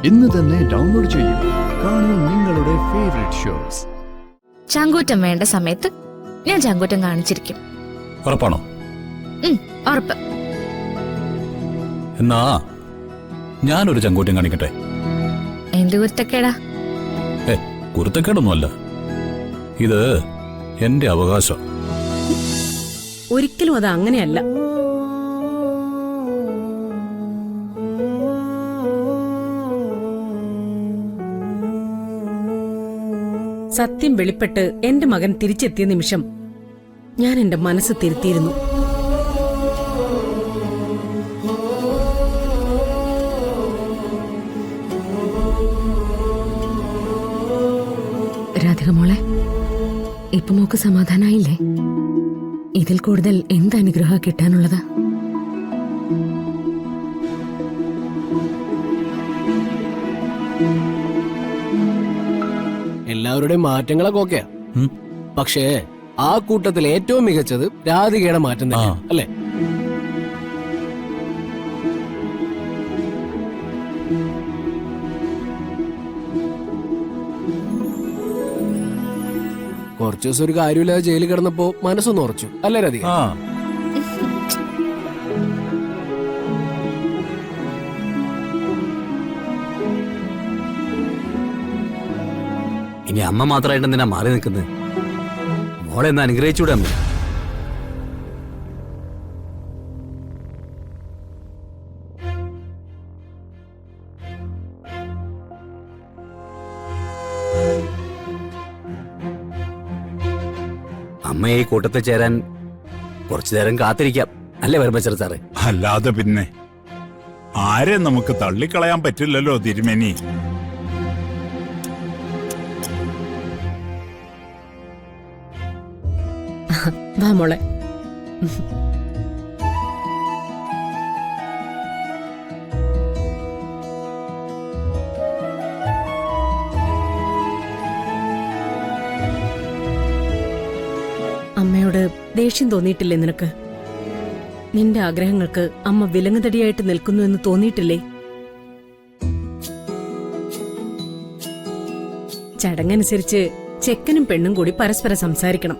ഇന്ന് തന്നെ ഡൗൺലോഡ് ചെയ്യൂ. കാണൂ നിങ്ങളുടെ ഫേവറേറ്റ് ഷോസ്. ചങ്കൂറ്റം വേണ്ട സമയത്ത് ഞാൻ ചങ്കൂറ്റം കാണിച്ചിരിക്കും. ഉറപ്പാണോ? ഉറപ്പ്. എന്നാ ഞാനൊരു ചങ്കൂറ്റം കാണിക്കട്ടെ. എന്ത് കുരുത്തക്കേടാ? കുരുത്തക്കേടൊന്നുമല്ല, ഇത് എന്റെ അവകാശം. ഒരിക്കലും അത് അങ്ങനെയല്ല. സത്യം വെളിപ്പെട്ട് എന്റെ മകൻ തിരിച്ചെത്തിയ നിമിഷം ഞാൻ എന്റെ മനസ്സ് തിരുത്തിയിരുന്നു. രാധിക മോളെ, ഇപ്പൊ മോക്ക് സമാധാനായില്ലേ? ഇതിൽ കൂടുതൽ എന്ത് അനുഗ്രഹം കിട്ടാനുള്ളത്? എല്ലാവരുടെയും മാറ്റങ്ങളൊക്കെ ഓക്കെയാ, പക്ഷേ ആ കൂട്ടത്തിൽ ഏറ്റവും മികച്ചത് രാധികയുടെ മാറ്റം തന്നെ അല്ലേ? കുറച്ചു ദിവസം ഒരു കാര്യമില്ലാതെ ജയിലിൽ കിടന്നപ്പോ മനസ്സൊന്ന് ഉറച്ചു അല്ലേ രാധിക? ഇനി അമ്മ മാത്രമായിട്ട് എന്തിനാ മാറി നിൽക്കുന്നത്? മോളെ ഒന്ന് അനുഗ്രഹിച്ചൂടെ അമ്മ? അമ്മയെ ഈ കൂട്ടത്തിൽ ചേരാൻ കുറച്ചു നേരം കാത്തിരിക്കാം അല്ലേ പരമേശ്വര സാറേ? അല്ലാതെ പിന്നെ ആരെ നമുക്ക് തള്ളിക്കളയാൻ പറ്റില്ലല്ലോ തിരുമേനി. വാ മോളെ. അമ്മയോട് ദേഷ്യം തോന്നിയിട്ടില്ലേ നിനക്ക്? നിന്റെ ആഗ്രഹങ്ങൾക്ക് അമ്മ വിലങ്ങുതടിയായിട്ട് നിൽക്കുന്നു എന്ന് തോന്നിയിട്ടില്ലേ? ചടങ്ങനുസരിച്ച് ചെക്കനും പെണ്ണും കൂടി പരസ്പരം സംസാരിക്കണം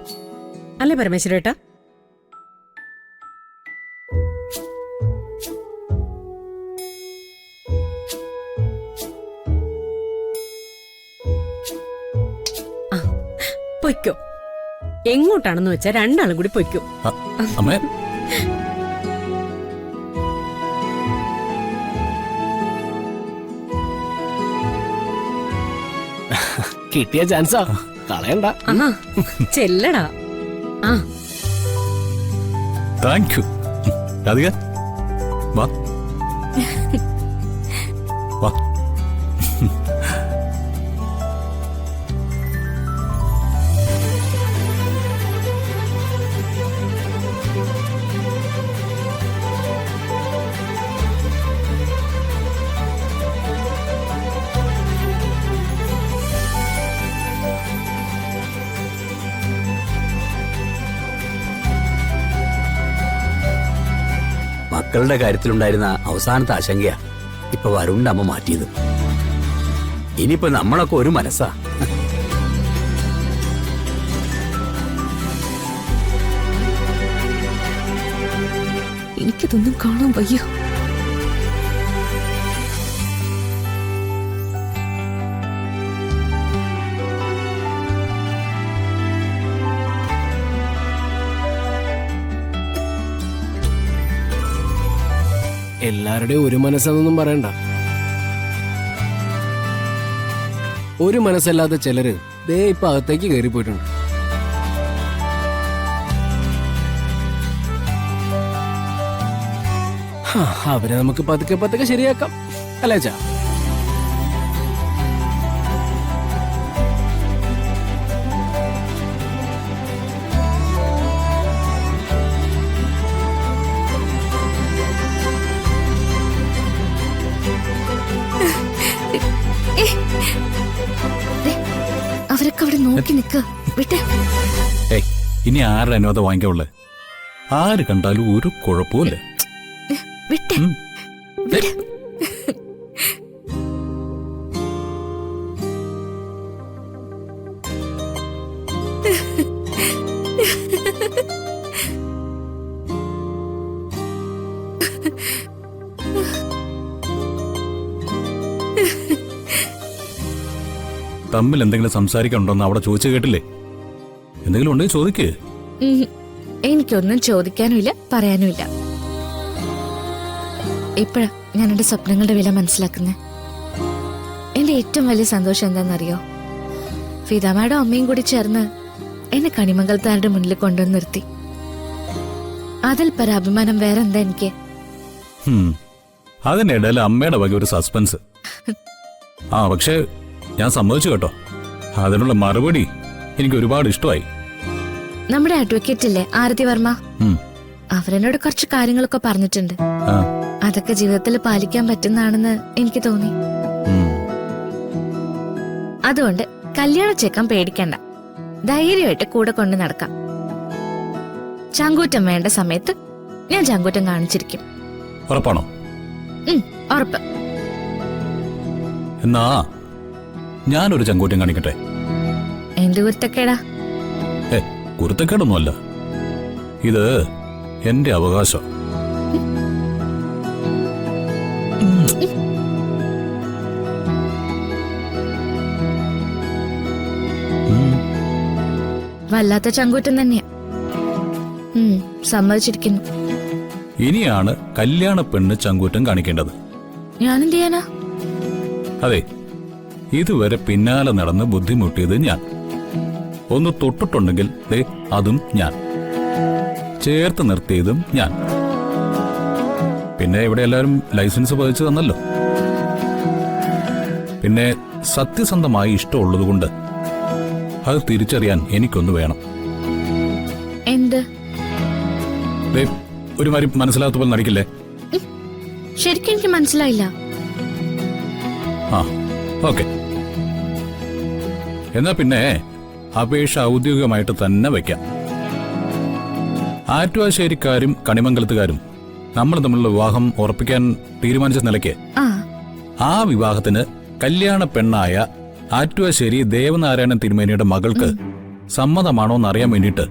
അല്ലേ പരമേശ്വരേട്ടാ? പൊയ്ക്കോ. എങ്ങോട്ടാണെന്ന് വെച്ചാ രണ്ടാളും കൂടി പൊയ്ക്കോ. കിട്ടിയ ചാൻസാ, കളയണ്ട. ചെല്ലടാ. Thank you Radhika. വാ വാ. മക്കളുടെ കാര്യത്തിലുണ്ടായിരുന്ന അവസാനത്തെ ആശങ്കയാ ഇപ്പൊ വരുണിന്റെ അമ്മ മാറ്റിയത്. ഇനിയിപ്പോ നമ്മളൊക്കെ ഒരു മനസ്സാ. എനിക്കതൊന്നും കാണാൻ വയ്യ. എല്ലാവരുടെയും ഒരു മനസ്സെന്നൊന്നും പറയണ്ട. ഒരു മനസ്സല്ലാത്ത ചിലര് ദേ ഇപ്പൊ അകത്തേക്ക് കയറി പോയിട്ടുണ്ട്. അവരെ നമുക്ക് പതുക്കെ പതുക്കെ ശരിയാക്കാം അല്ലേ ചാ? അവരൊക്കെ അവിടെ നോക്കി നിക്ക്. വിട്ടേ. ഇനി ആരുടെ അനുവാദം വാങ്ങിക്കാവുള്ളേ? ആര് കണ്ടാലും ഒരു കുഴപ്പമില്ല. വിട്ടേ. തമ്മിൽ എന്തെങ്കിലും സംസാരിക്കാനുണ്ടോന്ന് അവിടെ ചോദിച്ചു കേട്ടില്ലേ? എന്തെങ്കിലും ഉണ്ടെങ്കിൽ ചോദിക്ക്. ഉം. എനിക്കൊന്നും ചോദിക്കാനുമില്ല, പറയാനുമില്ല. ഇപ്പഴാ ഞാൻ എന്റെ സ്വപ്നങ്ങളുടെ വില മനസ്സിലാക്കുന്നത്. എന്റെ ഏറ്റവും വലിയ സന്തോഷം എന്താണെന്നറിയോ? ഫിദാമ്മയുടെ അമ്മയും കൂടി ചേർന്ന് എന്നെ കണിമംഗലത്താരുടെ മുന്നിൽ കൊണ്ടുവന്ന് നിർത്തി. അതിൽ പരാഭിമാനം വേറെ എന്താ എനിക്ക്? അതിനിടയിൽ അമ്മയുടെ വക ഒരു സസ്പെൻസ്. പക്ഷേ ഞാൻ സമ്മതിച്ചു കേട്ടോ. അതിനുള്ള മറുപടി എനിക്ക് ഒരുപാട് ഇഷ്ടമായി. നമ്മുടെ അഡ്വക്കേറ്റ് ഇല്ലേ ആരതി വർമ്മ, അവരെന്നോട് കുറച്ച് കാര്യങ്ങളൊക്കെ പറഞ്ഞിട്ടുണ്ട്. അതൊക്കെ ജീവിതത്തിൽ പാലിക്കാൻ പറ്റുന്നതാണെന്ന് എനിക്ക് തോന്നി. അതുകൊണ്ട് കല്യാണം ചേക്കാൻ പേടിക്കണ്ട, ധൈര്യമായിട്ട് കൂടെ കൊണ്ട് നടക്കാം. ചങ്കൂറ്റം വേണ്ട സമയത്ത് ഞാൻ ചങ്കൂറ്റം കാണിച്ചിരിക്കും. ഉറപ്പാണോ? ഉറപ്പ്. എന്നാ ഞാനൊരു ചങ്കൂറ്റം കാണിക്കട്ടെ. എന്ത് കുരുത്തക്കേടാ? കുരുത്തക്കേടൊന്നുമല്ല, ഇത് എന്റെ അവകാശം. വല്ലാത്ത ചങ്കൂറ്റം തന്നെയാ. സമ്മതിച്ചിരിക്കുന്നു. ഇനിയാണ് കല്യാണ പെണ്ണ് ചങ്കൂറ്റം കാണിക്കേണ്ടത്. ഞാനെന്ത് ചെയ്യാനാ? അതെ, ഇതുവരെ പിന്നാലെ നടന്ന് ബുദ്ധിമുട്ടിയത് ഞാൻ. ഒന്ന് തൊട്ടിട്ടുണ്ടെങ്കിൽ ദേ അതും ഞാൻ, ചേർത്ത് നിർത്തിയതും ഞാൻ. പിന്നെ ഇവിടെ എല്ലാവരും ലൈസൻസ് പതിച്ചു തന്നല്ലോ. പിന്നെ സത്യസന്ധമായി ഇഷ്ടമുള്ളതുകൊണ്ട് അത് തിരിച്ചറിയാൻ എനിക്കൊന്ന് വേണം. എന്ത്? ഒരുമാതിരി മനസ്സിലാത്ത പോലെ നടിക്കില്ലേ? ശരിക്കും എനിക്ക് മനസ്സിലായില്ല. ഓക്കെ, എന്നാ പിന്നെ അപേക്ഷ ഔദ്യോഗികമായിട്ട് തന്നെ വയ്ക്കാം. ആറ്റുവാശ്ശേരിക്കാരും കണിമംഗലത്തുകാരും നമ്മൾ തമ്മിലുള്ള വിവാഹം ഉറപ്പിക്കാൻ തീരുമാനിച്ച നിലയ്ക്ക് ആ വിവാഹത്തിന് കല്യാണ പെണ്ണായ ആറ്റുവാശ്ശേരി ദേവനാരായണൻ തിരുമേനിയുടെ മകൾക്ക് സമ്മതമാണോന്ന് അറിയാൻ വേണ്ടിയിട്ട്,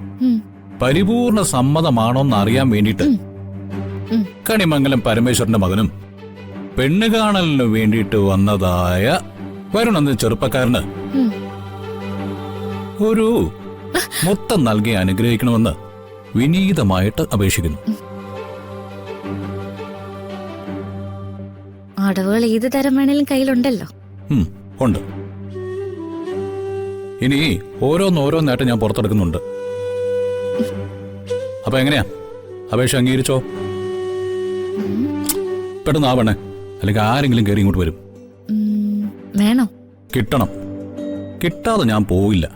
പരിപൂർണ സമ്മതമാണോന്ന് അറിയാൻ വേണ്ടിയിട്ട് കണിമംഗലം പരമേശ്വരന്റെ മകനും പെണ്ണ് കാണലിന് വേണ്ടിയിട്ട് വന്നതായ വരുണെന്ന ചെറുപ്പക്കാരന് ഒരു മൊത്തം നൽകി അനുഗ്രഹിക്കണമെന്ന് വിനീതമായിട്ട് അപേക്ഷിക്കുന്നു. അടവുകൾ ഏത് തരം വേണേലും കയ്യിലുണ്ടല്ലോ. ഉണ്ട്. ഇനി ഓരോന്നോരോന്നായിട്ട് ഞാൻ പുറത്തെടുക്കുന്നുണ്ട്. അപ്പൊ എങ്ങനെയാ, അപേക്ഷ അംഗീകരിച്ചോ? പെട്ടെന്ന് ആവണേ, അല്ലെങ്കിൽ ആരെങ്കിലും കയറി ഇങ്ങോട്ട് വരും. വേണോ? കിട്ടണം. കിട്ടാതെ ഞാൻ പോവില്ല.